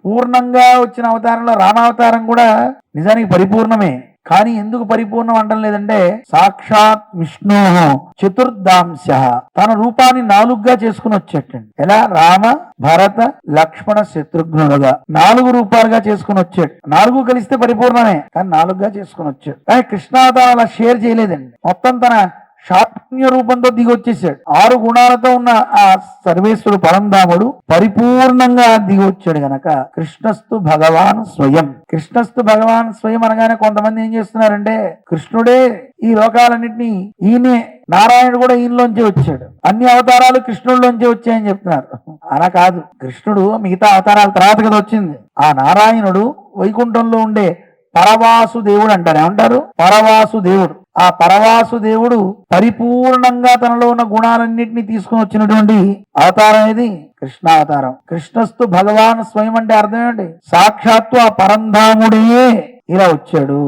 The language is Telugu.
పూర్ణంగా వచ్చిన అవతారంలో రామావతారం కూడా నిజానికి పరిపూర్ణమే. కానీ ఎందుకు పరిపూర్ణం అంటం లేదంటే సాక్షాత్ విష్ణు చతుర్దాంశ తన రూపాన్ని 4గా చేసుకుని వచ్చేటండి. ఎలా? రామ భరత లక్ష్మణ శత్రుఘ్నులుగా 4 రూపాలుగా చేసుకుని వచ్చాడు. 4 కలిస్తే పరిపూర్ణమే, కానీ 4గా చేసుకుని వచ్చాడు. కానీ కృష్ణావతారం అలా షేర్ చేయలేదండి. మొత్తం తన శాప్య రూపంతో దిగి వచ్చేసాడు. 6 గుణాలతో ఉన్న ఆ సర్వేశ్వరుడు పరంధాముడు పరిపూర్ణంగా దిగి వచ్చాడు గనక కృష్ణస్తు భగవాన్ స్వయం. కృష్ణస్తు భగవాన్ స్వయం అనగానే కొంతమంది ఏం చేస్తున్నారంటే కృష్ణుడే ఈ లోకాలన్నింటినీ, ఈయనే నారాయణుడు కూడా ఈయనలోంచి వచ్చాడు, అన్ని అవతారాలు కృష్ణుడిలోంచి వచ్చాయని చెప్తున్నారు. అలా కాదు. కృష్ణుడు మిగతా అవతారాల తర్వాత కదా వచ్చింది. ఆ నారాయణుడు వైకుంఠంలో ఉండే పరవాసు దేవుడు అంటారు. ఏమంటారు? పరవాసు దేవుడు. ఆ పరవాసు దేవుడు పరిపూర్ణంగా తనలో ఉన్న గుణాలన్నింటినీ తీసుకుని వచ్చినటువంటి అవతారం ఇది కృష్ణావతారం. కృష్ణస్తు భగవాన్ స్వయం అంటే అర్థం ఏంటి? సాక్షాత్తు ఆ పరంధాముడే ఇలా వచ్చాడు.